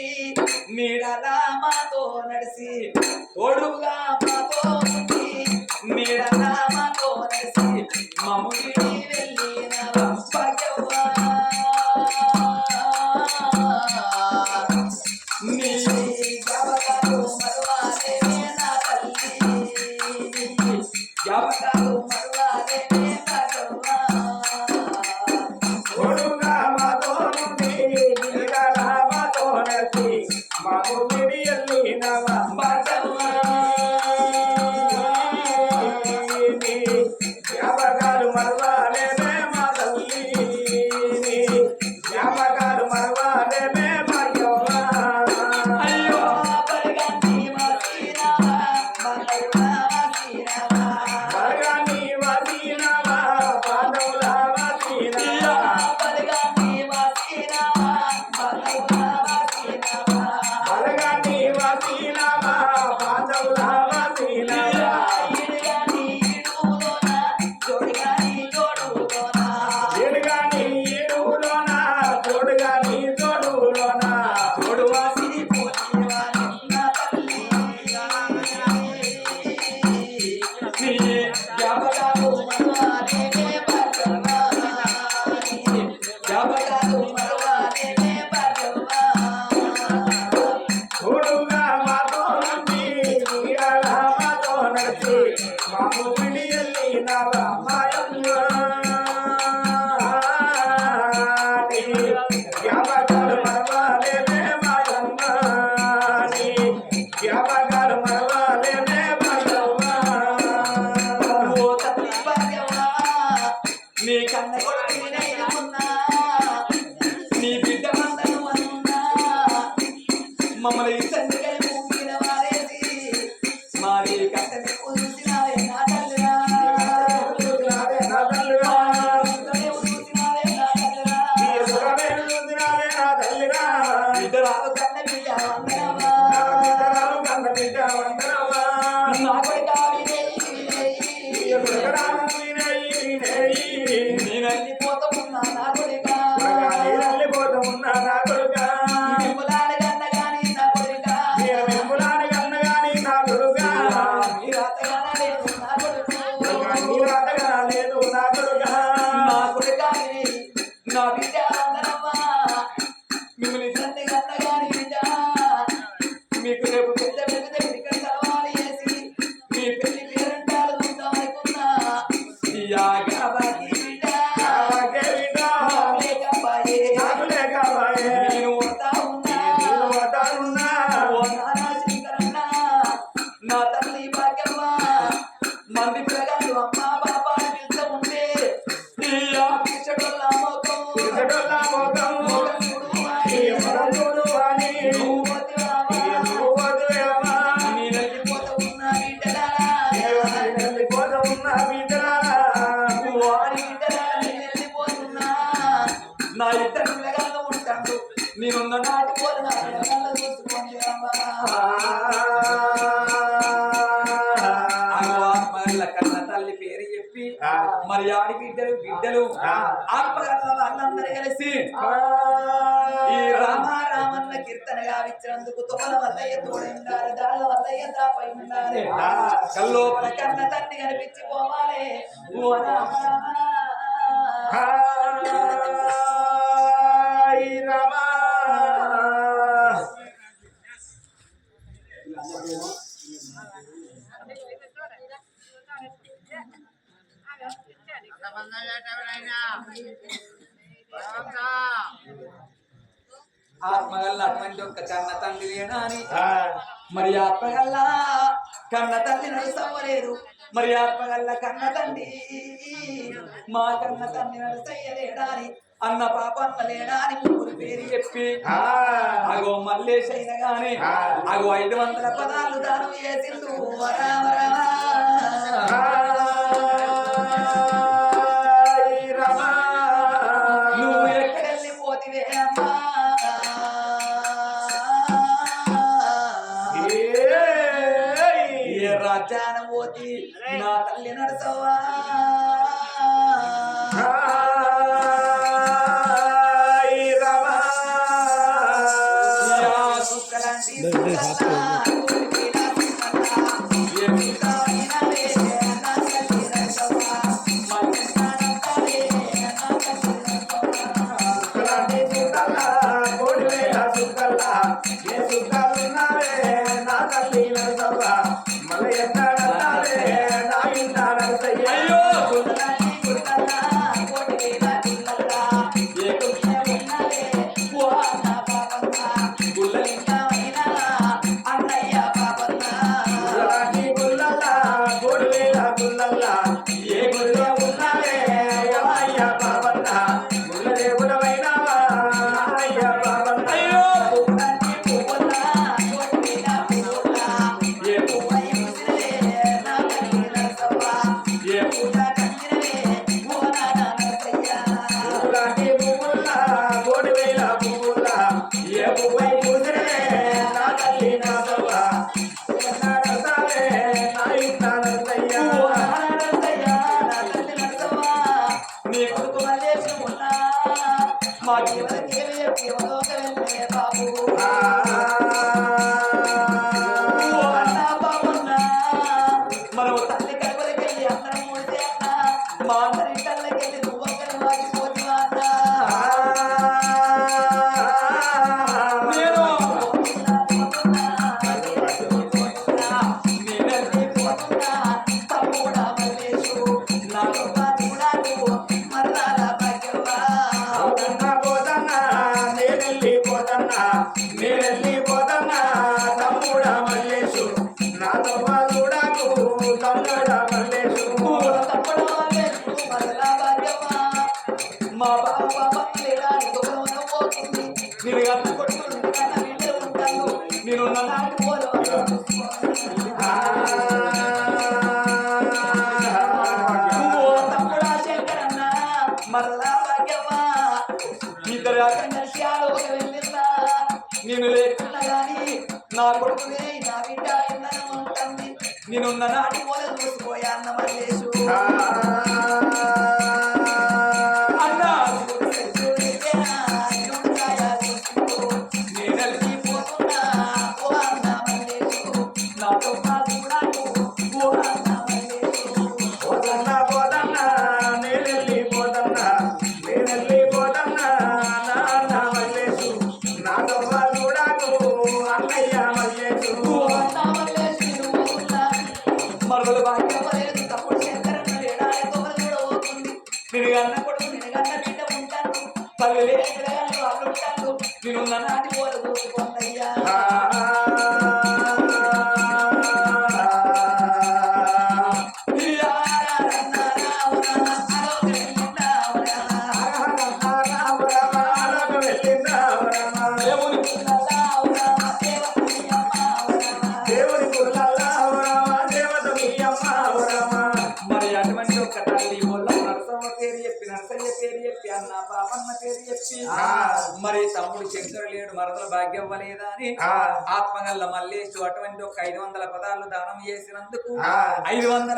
ఉండి నీడలా మాతో నడిసి తోడుగా మాతో ఉండి నీడలా మాతో నడిసి మమ్ముడి వెళ్ళిన భాగ్యవ్వా నీ జ్ఞాపకాలు మరువాలేనే నా తల్లి జ్ఞాపకాలు మరువాలేనే భాగ్యవ్వా తోడుగా మాతో నుండి నీడలా మాతో నడిసి మమ్ముడి వెళ్ళినవా భాగ్యవ్వా జ్ఞాపకాలు మరవాలేమే మా తల్లి జ్ఞాపకాలు మరవాలేమే భాగ్యవ్వా అయ్యో బలగని వాసినవా బాంధవులా వాసినవా బలగని వాసినవా బాంధవులా వాసినవా బలగని వాసినవా బాంధవులా వాసినవా బలగని వాసినవా బాంధవులా వాసినవా ఈడుగాని ఈడులోన జోడుగాని జోడులోన ఏడుగాని ఏడులోన తోడుగాని తోడులోన జోడు వాసిని పోతివా నిన్న తల్లి నీ జ్ఞాపకాలు మరువాలేనే భాగ్యవ్వా జ్ఞాపకాలు మరువాలేనే భాగ్యవ్వా తోడుగా మాతో నుండి నీడలా మాతో నడిచి మాము విడి వెళ్ళినవా మాయమ్మ నీ జ్ఞాపకాలు మరవాలేమే మాయమ్మ నీ జ్ఞాపకాలు మరవాలేమే మాయమ్మ ఓ తల్లి భాగ్యవ్వా నీ కన్న కొడుకుని నేనుకున్నా నీ బిడ్డ మందను అనున్నా మమ్మల్ని ఇద్దరిని కలిపి ఊపిన వారేసి మరి కట్టని చూసినావే నా తల్లిరా చూసినావే నా తల్లిరా ఇద్దరే చూసినావే నా తల్లిరా నీ సుఖమే చూసినావే నా తల్లిరా ఇద్దరాలు కన్న బిడ్డ వందనమా నా బిడ్డరాలు కన్న బిడ్డ వందనమా నా కొడుక వినేయి నీ కొడుకురాలు వినేయి వినేయి నేను వెళ్ళిపోతున్నా నా కొడుక నీళ్ళిపోతూ ఉన్నా నా కొడుక మిమ్మలాని కన్న గాని నా కొడుక నేను వెంపులాని కన్నగాని నా కొడుక మీరు అత్తగానలేదు నా కొడుకు నీరు అట్టగా లేదు నా కొడుక నా కొడుక వినేయి నా బిడ్డ వందనమ్మా మిమ్మల్ని తండ్రి కన్న గాని బిడ్డ మీకు రేపు పెద్ద పెద్ద ఇక్కడ తలవాలి వేసి మీ పెళ్లి పేరంటాలు చూద్దాం అనుకున్నా ఈ ఆగాబాకి బిడ్డ నాకే బిడ్డ నాకు లేకపాయే. నాకు లేకపాయే. నేను వస్తా ఉన్నా నేను వద్దానున్నా. ఓ నానా శంకరన్న నా తల్లి భాగ్యమ్మ మంది పిల్లగాళ్ళు అమ్మ బాబా అని పిలుస్తూ ఉంటే ఈ ఆ పిచ్చడోళ్ళ మొఖం పిచ్చడోళ్ళ మొఖం మొఖం చూడు ఈ మొఖం చూడు అని నువ్వు వదిలేవా? నువ్వు వదిలేవా? నేను వెళ్ళిపోతూ ఉన్నా బిడ్డలారా. నేను వెళ్ళిపోతూ ఉన్నా బిడ్డలారా. వాడి బిడ్డలారా నేను వెళ్ళిపోతున్నా. నా ఇద్దరు పిల్లగాళ్ళు ఉంటాడు నేనున్న నాటి పోరు నా పిల్లగాళ్ళు చూసుకోండి అమ్మా. ఆత్మగల్ల కన్న తల్లి పేరు చెప్పి మరి ఆడి బిడ్డలు బిడ్డలు ఆత్మగల్ల వాళ్ళందరూ కలిసి ఈ రామారామన్న కీర్తన గావించినందుకు తోల వల్లయ్య తోడుండాలి దాళ్ళ వల్లయ్య దాపై ఉండాలి కల్లోపల కన్న తల్లి కనిపించిపోవాలి ఓ రామ హాయ్ రమా ఆత్మగల్ల అటువంటి ఒక్క కన్న తండ్రి లేనా అని మరి ఆత్మగల్ల కన్న తల్లి నడుసవ్వలేదు మరి ఆత్మగల్ల కన్న తండ్రి మా కన్న తండ్రి నడుసయ్యలేడా అని అన్న పాప అన్న లేడా అని ముగ్గురు పేరు చెప్పి అగో మల్లేశైన గాని అగో 500 పదాలు దానం చేసిండు నువ్వు ఎక్కడెళ్ళిపోతివే అమ్మా ఏ రాజ్యాన పోతి నా తల్లి నడసవా సుక్కలాంటి సుక్కల్లా కోడివేల సుక్కల్లా ఏ సుక్కలున్నావే నా తల్లి నరసవ్వ మళ్ళీ ఎన్నాడన్నావే నా ఇంట నరసయ్య అయ్యో సుక్కలాంటి గుల్లల్లా కోడివేల గుల్లల్లా ఏ గుళ్ళో ఉన్నావే ఓ అయ్య బాబన్న గుళ్ళ దేవుడవైనావా అయ్య బాబన్న అయ్యో ఏ పువ్వులాంటి పువ్వుల్లా కోడివేల పువ్వుల్లా ఏ పువ్వై పూసిరే నా తల్లి నా సవ్వ ఎన్నాడసావే నా ఇంట నరసయ్య నీ కొడుకు మల్లేసి ఉన్నా మాకెవరికి బాబు మనం తల్లి కడుపులకెళ్ళి అందరం మూడితే అన్న మా అందరి కళ్ళకెళ్ళి నువ్వు ఒక్కరి వాగిపోతున్నా అన్న నేను తమ్ముడా మల్లేశు నాకు బాధుడాకు మరణాల భాగ్యవా నేనెళ్ళిపోతన్నా తమ్ముడా మల్లేశు నా తవ్వ చూడకు తమ్ముడా మల్లేశు మా బాబా పోతుంది నేను అన్న కొడుకులు వీళ్ళే ఉంటాను నేనున్న నాటి పోలు తమ్ముడా శంకరన్న మరలా భాగ్యమా ఇద్దరు కలిసి ఆలోక వెళ్ళిందా నేను లేకున్నా గాని నా కొడుకునే నా బిడ్డ అయిందని ఉంటుంది నేనున్న నాటి పోల చూసిపోయా అన్న మల్లేశు అన్నా నేనెళ్ళిపోతున్నా ఓ అన్న మల్లేశు నాతో పాటు ఓ అన్న మల్లేశు పోతన్నా నేనెళ్ళిపోతన్నా నాన్న మల్లేశు నా తవ్వ చూడకు అన్నయ్య మల్లేశు మరొకరు భాగ్యపలేదు తప్పుడు శంకరన్న లేడాలి తొగలు కూడా పోతుంది నేను అన్న కొడుకు నేను అన్న బిడ్డ ఉంటాను పలు లేని వాళ్ళు ఉంటాను నేనున్న నాటి పోల చూసుకుంటయ్యా దేవుని గుళ్ళల్లా దేవత మీ అమ్మ మరి అటువంటి ఒక తల్లి వల్ల నరసమ్మ పేరు చెప్పి నరసయ్య పేరు చెప్పి అన్న పాపన్న పేరు చెప్పి మరి తమ్ముడు శంకరు లేడు మరదల భాగ్యం ఇవ్వలేదా అని ఆత్మగల్ల మల్లేశు అటువంటి ఒక 500 పదాలు దానం చేసినందుకు 500